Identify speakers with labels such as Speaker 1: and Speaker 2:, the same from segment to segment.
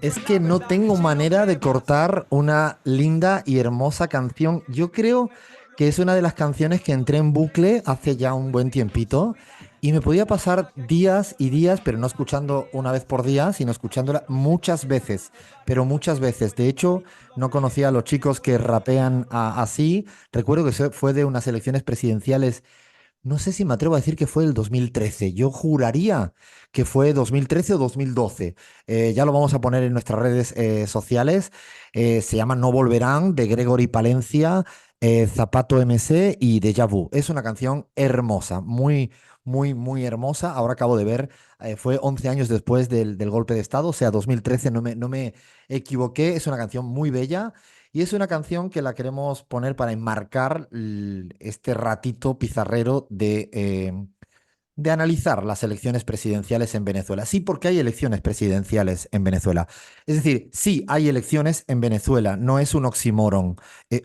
Speaker 1: Es que no tengo manera de cortar una linda y hermosa canción. Yo creo que es una de las canciones que entré en bucle hace ya un buen tiempito y me podía pasar días y días, pero no escuchando una vez por día, sino escuchándola muchas veces, pero muchas veces. De hecho, no conocía a los chicos que rapean así. Recuerdo que fue de unas elecciones presidenciales. No sé si me atrevo a decir que fue el 2013. Yo juraría que fue 2013 o 2012. Ya lo vamos a poner en nuestras redes sociales. Se llama No Volverán, de Gregory Palencia, Zapato MC y Deja Vu. Es una canción hermosa, muy, muy, muy hermosa. Ahora acabo de ver, fue 11 años después del golpe de Estado, o sea, 2013, no me equivoqué. Es una canción muy bella. Y es una canción que la queremos poner para enmarcar este ratito pizarrero de analizar las elecciones presidenciales en Venezuela. Sí, porque hay elecciones presidenciales en Venezuela. Es decir, sí, hay elecciones en Venezuela, no es un oxímoron.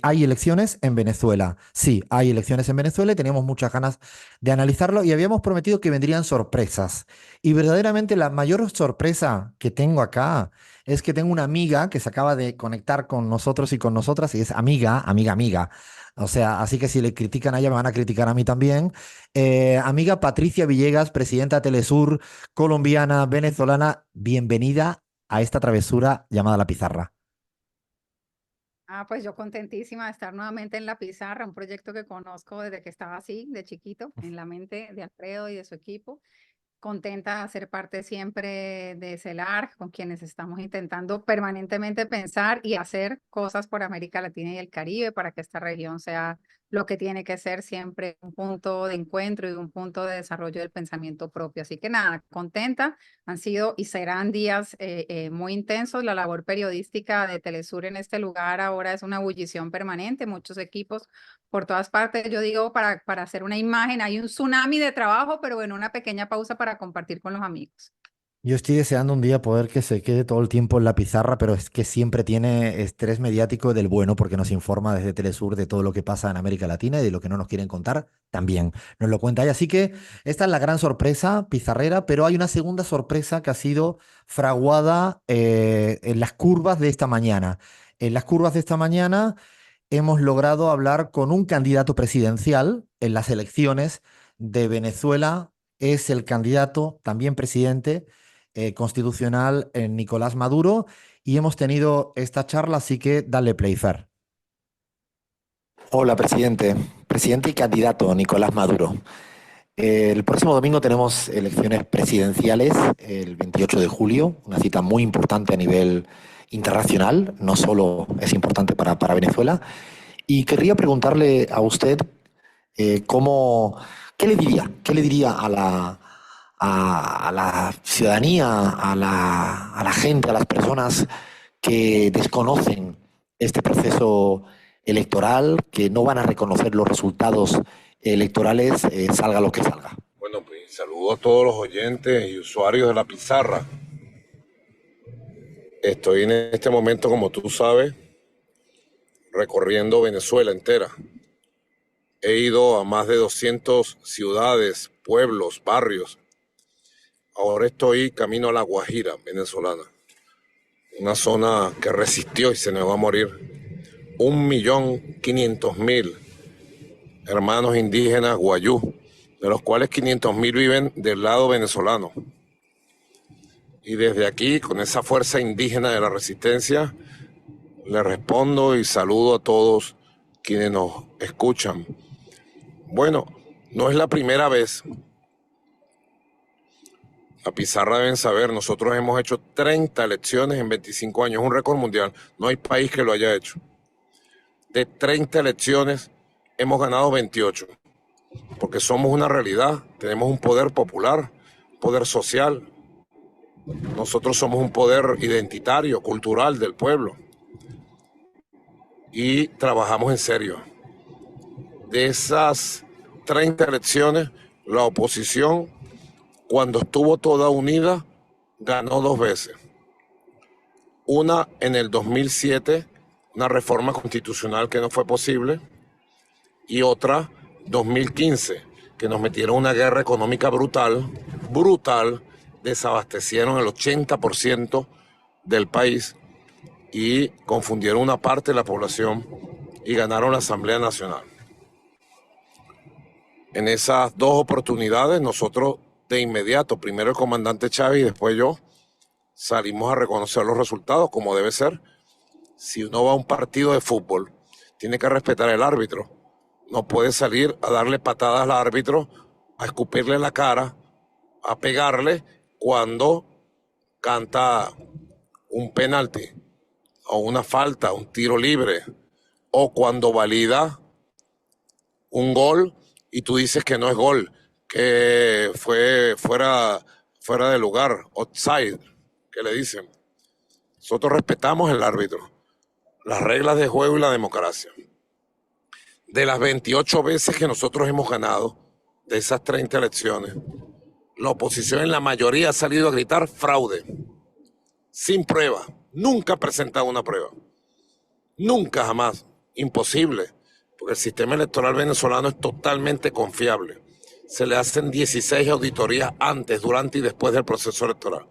Speaker 1: Hay elecciones en Venezuela. Sí, hay elecciones en Venezuela y teníamos muchas ganas de analizarlo y habíamos prometido que vendrían sorpresas. Y verdaderamente la mayor sorpresa que tengo acá es que tengo una amiga que se acaba de conectar con nosotros y con nosotras y es amiga, amiga, amiga. O sea, así que si le critican a ella, me van a criticar a mí también. Amiga Patricia Villegas, presidenta de Telesur, colombiana, venezolana, bienvenida a esta travesura llamada La Pizarra.
Speaker 2: Pues yo contentísima de estar nuevamente en La Pizarra, un proyecto que conozco desde que estaba así, de chiquito, en la mente de Alfredo y de su equipo. Contenta de ser parte siempre de CELAR, con quienes estamos intentando permanentemente pensar y hacer cosas por América Latina y el Caribe para que esta región sea lo que tiene que ser siempre un punto de encuentro y un punto de desarrollo del pensamiento propio. Así que nada, contenta. Han sido y serán días muy intensos. La labor periodística de Telesur en este lugar ahora es una ebullición permanente, muchos equipos por todas partes. Yo digo, para hacer una imagen, hay un tsunami de trabajo, pero bueno, una pequeña pausa para compartir con los amigos.
Speaker 1: Yo estoy deseando un día poder que se quede todo el tiempo en la pizarra, pero es que siempre tiene estrés mediático del bueno porque nos informa desde Telesur de todo lo que pasa en América Latina y de lo que no nos quieren contar también nos lo cuenta ella. Así que esta es la gran sorpresa pizarrera, pero hay una segunda sorpresa que ha sido fraguada en las curvas de esta mañana. En las curvas de esta mañana hemos logrado hablar con un candidato presidencial en las elecciones de Venezuela. Es el candidato, también presidente constitucional, Nicolás Maduro, y hemos tenido esta charla, así que dale play, Fer. Hola, presidente. Presidente y candidato Nicolás Maduro. El próximo domingo tenemos elecciones presidenciales, el 28 de julio, una cita muy importante a nivel internacional, no solo es importante para Venezuela. Y querría preguntarle a usted cómo, qué le diría a la ciudadanía, a la gente, a las personas que desconocen este proceso electoral, que no van a reconocer los resultados electorales, salga lo que salga.
Speaker 3: Bueno, pues saludo a todos los oyentes y usuarios de La Pizarra. Estoy en este momento, como tú sabes, recorriendo Venezuela entera. He ido a más de 200 ciudades, pueblos, barrios. Ahora estoy camino a La Guajira, venezolana. Una zona que resistió y se negó a morir. 1.500.000 hermanos indígenas guayú, de los cuales 500.000 viven del lado venezolano. Y desde aquí, con esa fuerza indígena de la resistencia, le respondo y saludo a todos quienes nos escuchan. Bueno, no es la primera vez. La Pizarra deben saber, nosotros hemos hecho 30 elecciones en 25 años, un récord mundial. No hay país que lo haya hecho. De 30 elecciones hemos ganado 28, porque somos una realidad, tenemos un poder popular, un poder social. Nosotros somos un poder identitario, cultural del pueblo. Y trabajamos en serio. De esas 30 elecciones, la oposición, cuando estuvo toda unida, ganó 2 veces. Una en el 2007, una reforma constitucional que no fue posible, y otra 2015, que nos metieron una guerra económica brutal, desabastecieron el 80% del país y confundieron una parte de la población y ganaron la Asamblea Nacional. En esas dos oportunidades nosotros de inmediato, primero el comandante Chávez y después yo, salimos a reconocer los resultados como debe ser. Si uno va a un partido de fútbol, tiene que respetar al árbitro. No puede salir a darle patadas al árbitro, a escupirle en la cara, a pegarle cuando canta un penalti o una falta, un tiro libre, o cuando valida un gol y tú dices que no es gol, que fue fuera de lugar, offside, que le dicen. Nosotros respetamos el árbitro, las reglas de juego y la democracia. De las 28 veces que nosotros hemos ganado, de esas 30 elecciones, la oposición en la mayoría ha salido a gritar fraude, sin prueba. Nunca ha presentado una prueba. Nunca, jamás. Imposible, porque el sistema electoral venezolano es totalmente confiable. Se le hacen 16 auditorías antes, durante y después del proceso electoral.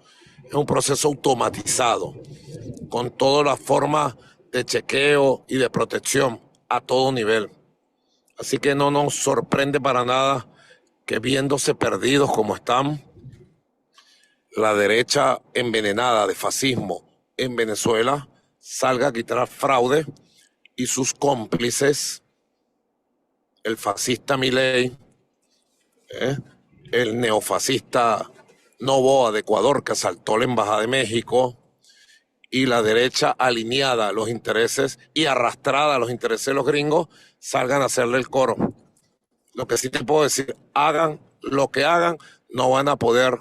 Speaker 3: Es un proceso automatizado, con todas las formas de chequeo y de protección a todo nivel. Así que no nos sorprende para nada que, viéndose perdidos como están, la derecha envenenada de fascismo en Venezuela salga a quitar fraude y sus cómplices, el fascista Milei, el neofascista Noboa de Ecuador, que asaltó la embajada de México, y la derecha alineada a los intereses y arrastrada a los intereses de los gringos, salgan a hacerle el coro. Lo que sí te puedo decir, hagan lo que hagan, no van a poder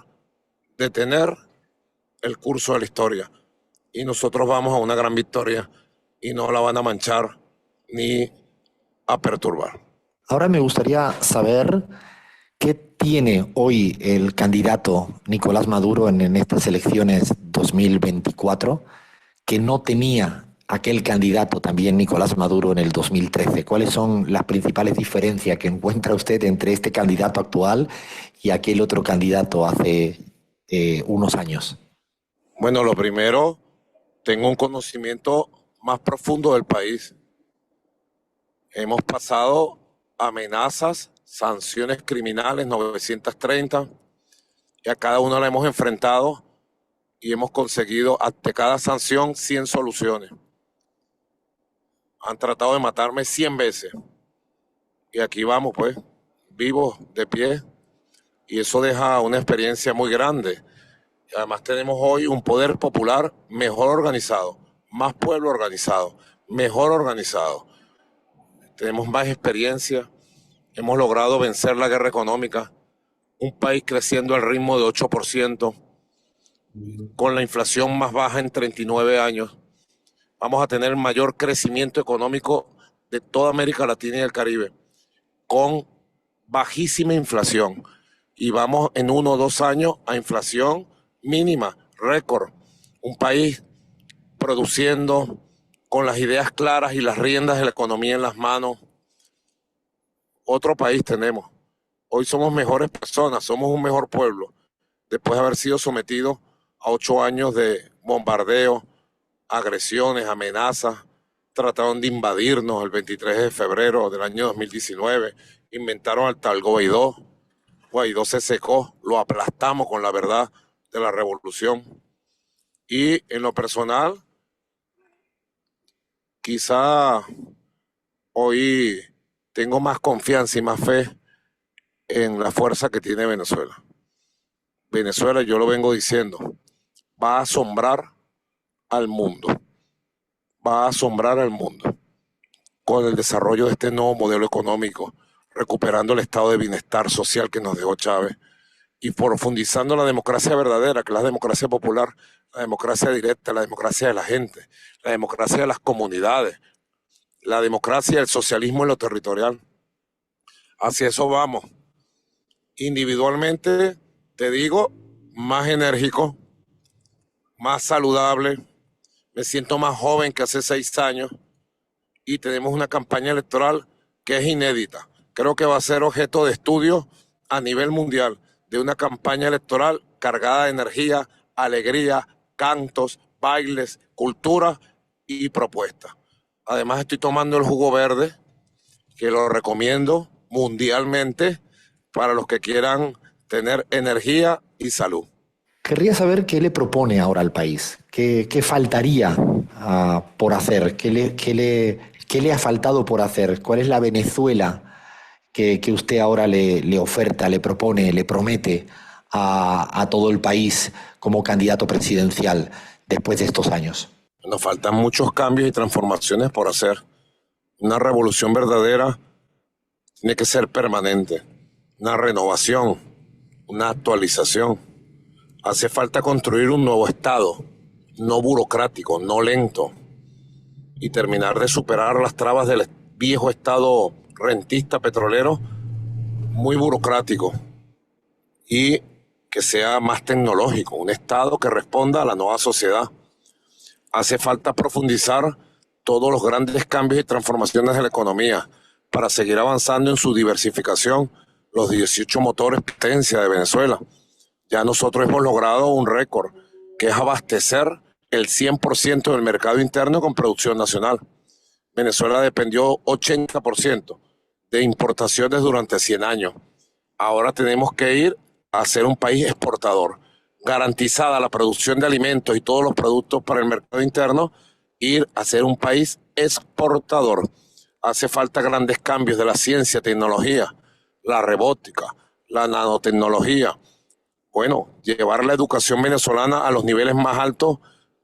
Speaker 3: detener el curso de la historia. Y nosotros vamos a una gran victoria y no la van a manchar ni a perturbar.
Speaker 1: Ahora me gustaría saber qué tiene hoy el candidato Nicolás Maduro en estas elecciones 2024 que no tenía aquel candidato también Nicolás Maduro en el 2013. ¿Cuáles son las principales diferencias que encuentra usted entre este candidato actual y aquel otro candidato hace unos años?
Speaker 3: Bueno, lo primero, tengo un conocimiento más profundo del país. Hemos pasado amenazas, sanciones criminales, 930, y a cada una la hemos enfrentado y hemos conseguido ante cada sanción 100 soluciones. Han tratado de matarme 100 veces y aquí vamos pues, vivos, de pie, y eso deja una experiencia muy grande. Y además tenemos hoy un poder popular mejor organizado, más pueblo organizado, mejor organizado. Tenemos más experiencia, hemos logrado vencer la guerra económica, un país creciendo al ritmo de 8%, con la inflación más baja en 39 años. Vamos a tener el mayor crecimiento económico de toda América Latina y el Caribe, con bajísima inflación. Y vamos en 1 o 2 años a inflación mínima, récord. Un país produciendo con las ideas claras y las riendas de la economía en las manos. Otro país tenemos. Hoy somos mejores personas, somos un mejor pueblo, después de haber sido sometidos a 8 años de bombardeo, agresiones, amenazas. Trataron de invadirnos el 23 de febrero del año 2019, inventaron al tal Guaidó. Guaidó se secó, lo aplastamos con la verdad de la revolución. Y en lo personal, quizá hoy tengo más confianza y más fe en la fuerza que tiene Venezuela. Venezuela, yo lo vengo diciendo, va a asombrar al mundo. Va a asombrar al mundo con el desarrollo de este nuevo modelo económico, recuperando el estado de bienestar social que nos dejó Chávez y profundizando la democracia verdadera, que es la democracia popular, la democracia directa, la democracia de la gente, la democracia de las comunidades, la democracia del socialismo en lo territorial. Hacia eso vamos. Individualmente, te digo, más enérgico, más saludable, me siento más joven que hace 6 años y tenemos una campaña electoral que es inédita. Creo que va a ser objeto de estudio a nivel mundial, de una campaña electoral cargada de energía, alegría, cantos, bailes, cultura y propuestas. Además estoy tomando el jugo verde, que lo recomiendo mundialmente para los que quieran tener energía y salud.
Speaker 4: Querría saber qué le propone ahora al país, qué faltaría por hacer, qué le ha faltado por hacer, cuál es la Venezuela que usted ahora le oferta, le propone, le promete a todo el país como candidato presidencial después de estos años.
Speaker 3: Nos faltan muchos cambios y transformaciones por hacer. Una revolución verdadera tiene que ser permanente, una renovación, una actualización. Hace falta construir un nuevo Estado, no burocrático, no lento, y terminar de superar las trabas del viejo Estado rentista petrolero, muy burocrático, y que sea más tecnológico, un Estado que responda a la nueva sociedad. Hace falta profundizar todos los grandes cambios y transformaciones de la economía para seguir avanzando en su diversificación, los 18 motores potencia de Venezuela. Ya nosotros hemos logrado un récord, que es abastecer el 100% del mercado interno con producción nacional. Venezuela dependió 80% de importaciones durante 100 años. Ahora tenemos que ir a ser un país exportador. Garantizada la producción de alimentos y todos los productos para el mercado interno, ir a ser un país exportador. Hace falta grandes cambios de la ciencia, tecnología, la robótica, la nanotecnología. Bueno, llevar la educación venezolana a los niveles más altos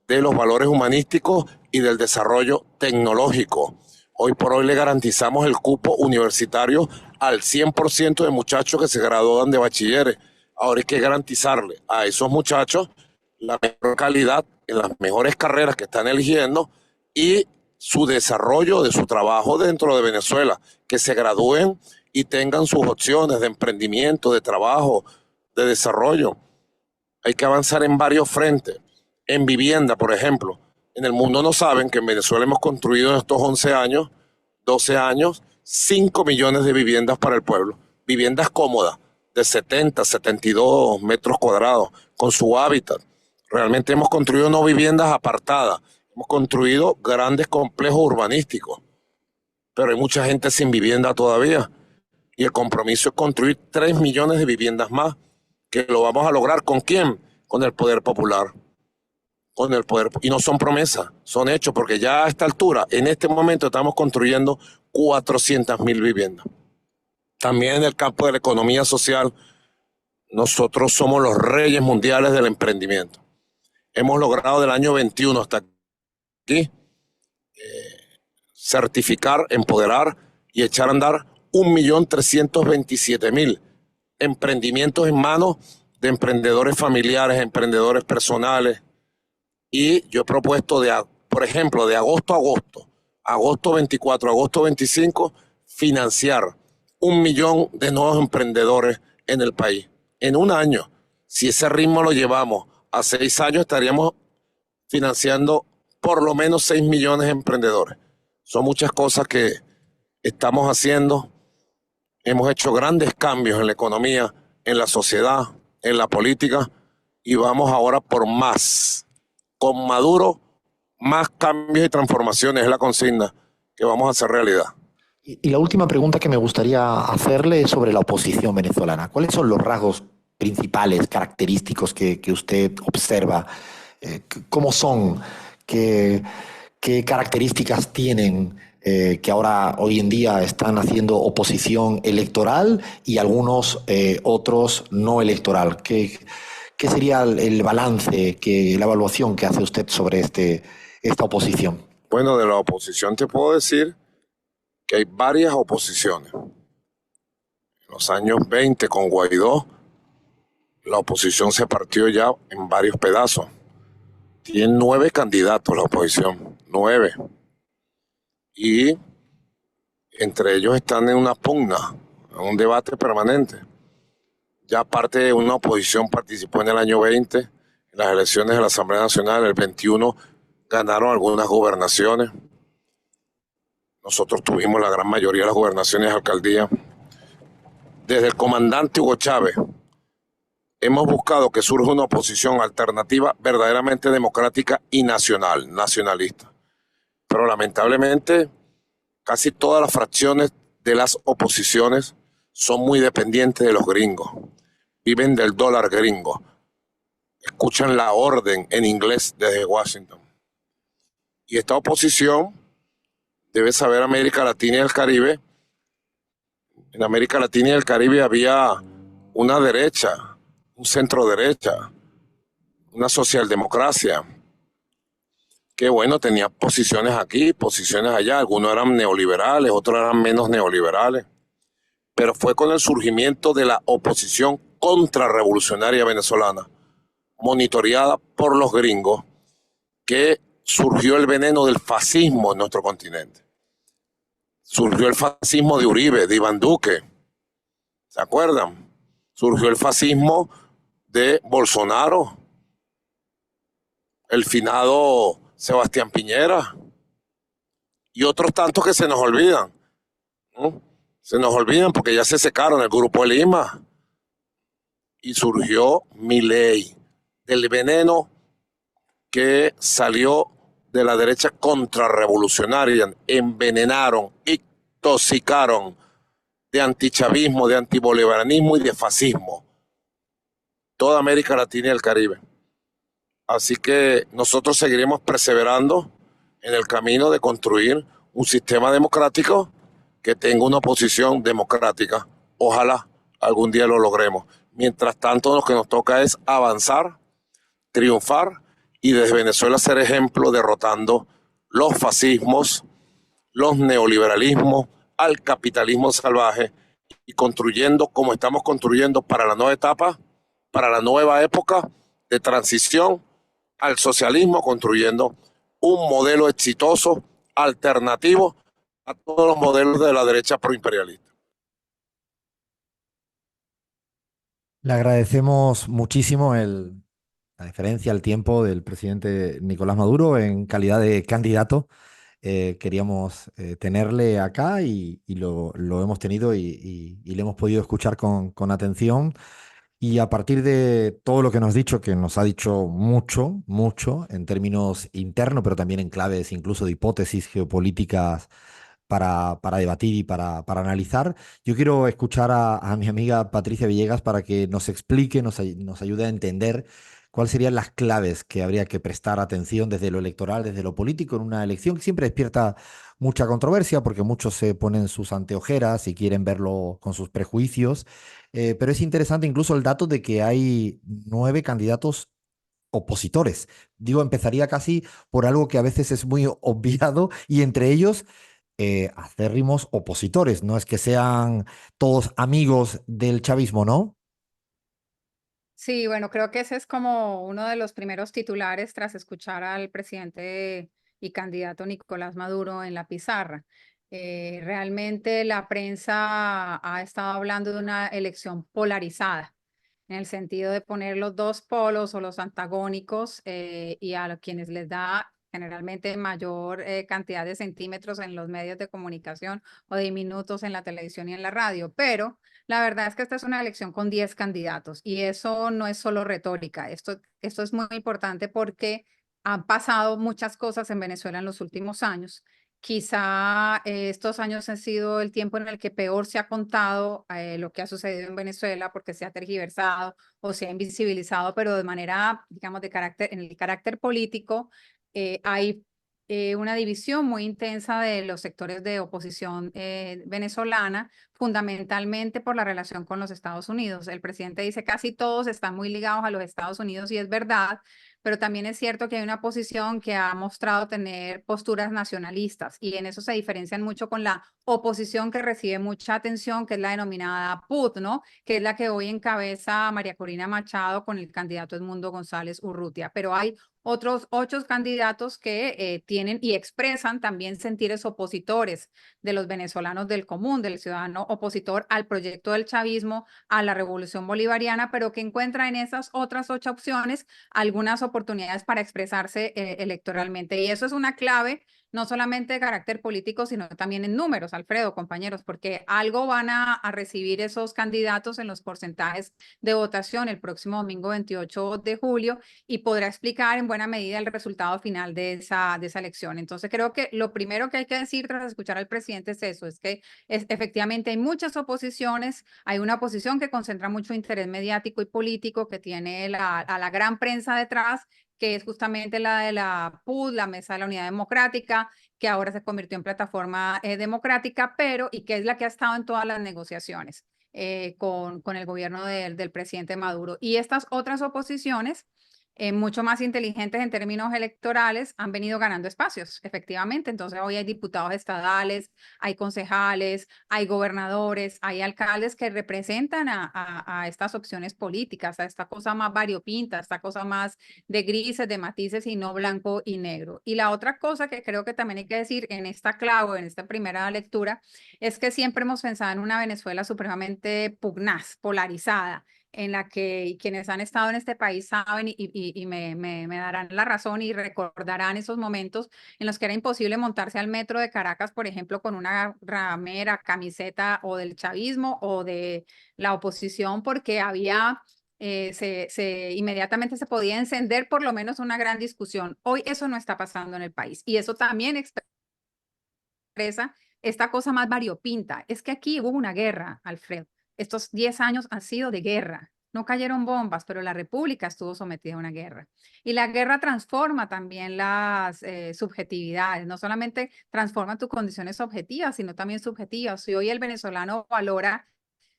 Speaker 3: de los valores humanísticos y del desarrollo tecnológico. Hoy por hoy le garantizamos el cupo universitario al 100% de muchachos que se gradúan de bachilleres. Ahora hay que garantizarle a esos muchachos la mejor calidad en las mejores carreras que están eligiendo y su desarrollo de su trabajo dentro de Venezuela, que se gradúen y tengan sus opciones de emprendimiento, de trabajo, de desarrollo. Hay que avanzar en varios frentes. En vivienda, por ejemplo. En el mundo no saben que en Venezuela hemos construido en estos 11 años, 12 años, 5 millones de viviendas para el pueblo. Viviendas cómodas, de 70, 72 metros cuadrados, con su hábitat. Realmente hemos construido no viviendas apartadas, hemos construido grandes complejos urbanísticos. Pero hay mucha gente sin vivienda todavía. Y el compromiso es construir 3 millones de viviendas más, que lo vamos a lograr. ¿Con quién? Con el poder popular. Con el poder, y no son promesas, son hechos, porque ya a esta altura, en este momento, estamos construyendo 400.000 viviendas. También en el campo de la economía social, nosotros somos los reyes mundiales del emprendimiento. Hemos logrado del año 21 hasta aquí certificar, empoderar y echar a andar 1.327.000 emprendimientos en manos de emprendedores familiares, emprendedores personales. Y yo he propuesto, por ejemplo, de agosto a agosto, agosto 24, agosto 25, financiar 1 millón de nuevos emprendedores en el país. En un año, si ese ritmo lo llevamos a 6 años, estaríamos financiando por lo menos 6 millones de emprendedores. Son muchas cosas que estamos haciendo. Hemos hecho grandes cambios en la economía, en la sociedad, en la política, y vamos ahora por más. Con Maduro, más cambios y transformaciones es la consigna que vamos a hacer realidad.
Speaker 4: Y la última pregunta que me gustaría hacerle es sobre la oposición venezolana. ¿Cuáles son los rasgos principales, característicos que usted observa? ¿Cómo son? ¿Qué características tienen que ahora, hoy en día, están haciendo oposición electoral y algunos otros no electoral? ¿Qué sería el balance, la evaluación que hace usted sobre esta oposición?
Speaker 3: Bueno, de la oposición te puedo decir que hay varias oposiciones. En los años 20 con Guaidó, la oposición se partió ya en varios pedazos. Tiene 9 candidatos la oposición, 9. Y entre ellos están en una pugna, en un debate permanente. Ya parte de una oposición participó en el año 20, en las elecciones de la Asamblea Nacional, el 21 ganaron algunas gobernaciones. Nosotros tuvimos la gran mayoría de las gobernaciones de alcaldía. Desde el comandante Hugo Chávez, hemos buscado que surja una oposición alternativa verdaderamente democrática y nacionalista. Pero lamentablemente casi todas las fracciones de las oposiciones son muy dependientes de los gringos, viven del dólar gringo, escuchan la orden en inglés desde Washington. Y esta oposición debe saber América Latina y el Caribe. En América Latina y el Caribe había una derecha, un centro derecha, una socialdemocracia, que bueno, tenía posiciones aquí, posiciones allá, algunos eran neoliberales, otros eran menos neoliberales, pero fue con el surgimiento de la oposición contrarrevolucionaria venezolana, monitoreada por los gringos, que surgió el veneno del fascismo en nuestro continente. Surgió el fascismo de Uribe, de Iván Duque, ¿se acuerdan? Surgió el fascismo de Bolsonaro, el finado Sebastián Piñera y otros tantos que se nos olvidan, ¿no? Se nos olvidan porque ya se secaron el Grupo de Lima y surgió Milei, del veneno que salió de la derecha contrarrevolucionaria. Envenenaron, intoxicaron de antichavismo, de antibolivaranismo y de fascismo toda América Latina y el Caribe. Así que nosotros seguiremos perseverando en el camino de construir un sistema democrático que tenga una oposición democrática. Ojalá algún día lo logremos. Mientras tanto, lo que nos toca es avanzar, triunfar y desde Venezuela ser ejemplo derrotando los fascismos, los neoliberalismos, al capitalismo salvaje y construyendo como estamos construyendo para la nueva etapa, para la nueva época de transición al socialismo, construyendo un modelo exitoso, alternativo a todos los modelos de la derecha proimperialista.
Speaker 1: Le agradecemos muchísimo la deferencia, el tiempo del presidente Nicolás Maduro en calidad de candidato. Queríamos tenerle acá y lo hemos tenido y le hemos podido escuchar con atención. Y a partir de todo lo que nos ha dicho, que nos ha dicho mucho, mucho en términos internos, pero también en claves incluso de hipótesis geopolíticas para debatir y para analizar, yo quiero escuchar a mi amiga Patricia Villegas para que nos explique, nos ayude a entender cuáles serían las claves que habría que prestar atención desde lo electoral, desde lo político, en una elección que siempre despierta mucha controversia porque muchos se ponen sus anteojeras y quieren verlo con sus prejuicios. Pero es interesante incluso el dato de que hay 9 candidatos opositores. Digo, empezaría casi por algo que a veces es muy obviado y entre ellos acérrimos opositores. No es que sean todos amigos del chavismo, ¿no?
Speaker 2: Sí, bueno, creo que ese es como uno de los primeros titulares tras escuchar al presidente y candidato Nicolás Maduro en la pizarra. Realmente la prensa ha estado hablando de una elección polarizada, en el sentido de poner los dos polos o los antagónicos y a quienes les da generalmente mayor cantidad de centímetros en los medios de comunicación o de minutos en la televisión y en la radio. Pero la verdad es que esta es una elección con 10 candidatos y eso no es solo retórica. Esto es muy importante porque han pasado muchas cosas en Venezuela en los últimos años. Quizá estos años han sido el tiempo en el que peor se ha contado lo que ha sucedido en Venezuela porque se ha tergiversado o se ha invisibilizado, pero de manera, digamos, en el carácter político hay una división muy intensa de los sectores de oposición venezolana, fundamentalmente por la relación con los Estados Unidos. El presidente dice casi todos están muy ligados a los Estados Unidos y es verdad, pero también es cierto que hay una posición que ha mostrado tener posturas nacionalistas y en eso se diferencian mucho con la oposición que recibe mucha atención, que es la denominada PUT, ¿no? Que es la que hoy encabeza María Corina Machado con el candidato Edmundo González Urrutia. Pero hay otros 8 candidatos que tienen y expresan también sentires opositores de los venezolanos del común, del ciudadano opositor al proyecto del chavismo, a la revolución bolivariana, pero que encuentra en esas otras 8 opciones algunas oportunidades para expresarse electoralmente. Y eso es una clave no solamente de carácter político, sino también en números, Alfredo, compañeros, porque algo van a recibir esos candidatos en los porcentajes de votación el próximo domingo 28 de julio y podrá explicar en buena medida el resultado final de esa elección. Entonces creo que lo primero que hay que decir tras escuchar al presidente es eso, es que efectivamente hay muchas oposiciones, hay una oposición que concentra mucho interés mediático y político, que tiene a la gran prensa detrás, que es justamente la de la PUD, la Mesa de la Unidad Democrática, que ahora se convirtió en plataforma democrática, y que es la que ha estado en todas las negociaciones con el gobierno del presidente Maduro. Y estas otras oposiciones, mucho más inteligentes en términos electorales, han venido ganando espacios, efectivamente. Entonces hoy hay diputados estadales, hay concejales, hay gobernadores, hay alcaldes que representan a estas opciones políticas, a esta cosa más variopinta, a esta cosa más de grises, de matices y no blanco y negro. Y la otra cosa que creo que también hay que decir en esta clave, en esta primera lectura, es que siempre hemos pensado en una Venezuela supremamente pugnaz, polarizada, en la que quienes han estado en este país saben y me darán la razón y recordarán esos momentos en los que era imposible montarse al metro de Caracas, por ejemplo, con una ramera, camiseta o del chavismo o de la oposición, porque había, inmediatamente se podía encender por lo menos una gran discusión. Hoy eso no está pasando en el país y eso también expresa esta cosa más variopinta. Es que aquí hubo una guerra, Alfredo. Estos 10 años han sido de guerra. No cayeron bombas, pero la República estuvo sometida a una guerra. Y la guerra transforma también las subjetividades. No solamente transforma tus condiciones objetivas, sino también subjetivas. Y hoy el venezolano valora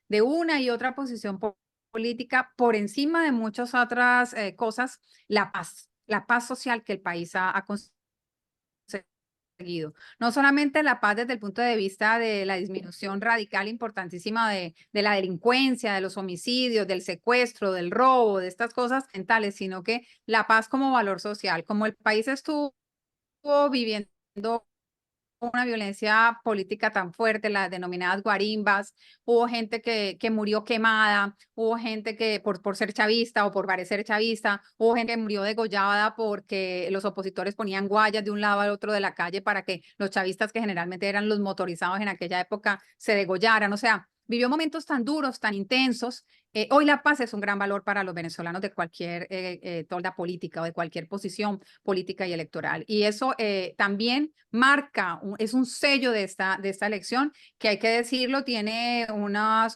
Speaker 2: de una y otra posición política por encima de muchas otras cosas, la paz social que el país ha conseguido. No solamente la paz desde el punto de vista de la disminución radical importantísima de la delincuencia, de los homicidios, del secuestro, del robo, de estas cosas mentales, sino que la paz como valor social, como el país estuvo viviendo una violencia política tan fuerte, las denominadas guarimbas, hubo gente que murió quemada, hubo gente que por ser chavista o por parecer chavista, hubo gente que murió degollada porque los opositores ponían guayas de un lado al otro de la calle para que los chavistas, que generalmente eran los motorizados en aquella época, se degollaran. O sea, vivió momentos tan duros, tan intensos. Hoy la paz es un gran valor para los venezolanos de cualquier tolda política o de cualquier posición política y electoral. Y eso también marca, es un sello de esta elección, que hay que decirlo, tiene unas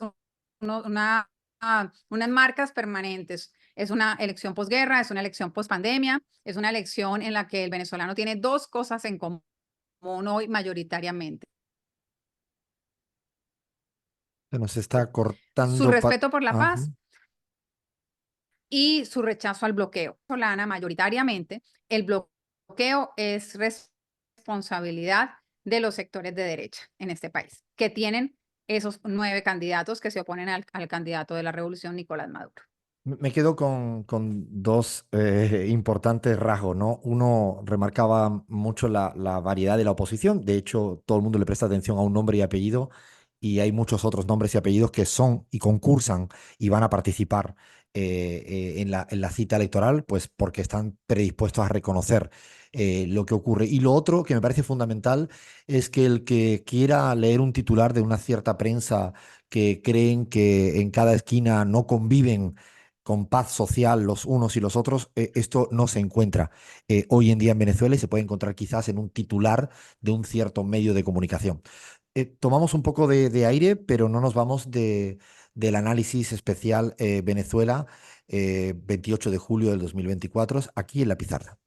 Speaker 2: marcas permanentes. Es una elección posguerra, es una elección pospandemia, es una elección en la que el venezolano tiene dos cosas en común hoy mayoritariamente.
Speaker 1: Se nos está
Speaker 2: Su
Speaker 1: cortando.
Speaker 2: respeto por la
Speaker 1: Ajá.
Speaker 2: paz y su rechazo al bloqueo. Solana, mayoritariamente, el bloqueo es responsabilidad de los sectores de derecha en este país, que tienen esos 9 candidatos que se oponen al candidato de la revolución, Nicolás Maduro.
Speaker 1: Me quedo con dos importantes rasgos, ¿no? Uno, remarcaba mucho la variedad de la oposición. De hecho, todo el mundo le presta atención a un nombre y apellido, y hay muchos otros nombres y apellidos que son y concursan y van a participar en la cita electoral, pues porque están predispuestos a reconocer lo que ocurre. Y lo otro que me parece fundamental es que el que quiera leer un titular de una cierta prensa que creen que en cada esquina no conviven con paz social los unos y los otros, esto no se encuentra hoy en día en Venezuela, y se puede encontrar quizás en un titular de un cierto medio de comunicación. Tomamos un poco de aire, pero no nos vamos del análisis especial Venezuela, 28 de julio del 2024, aquí en La Pizarra.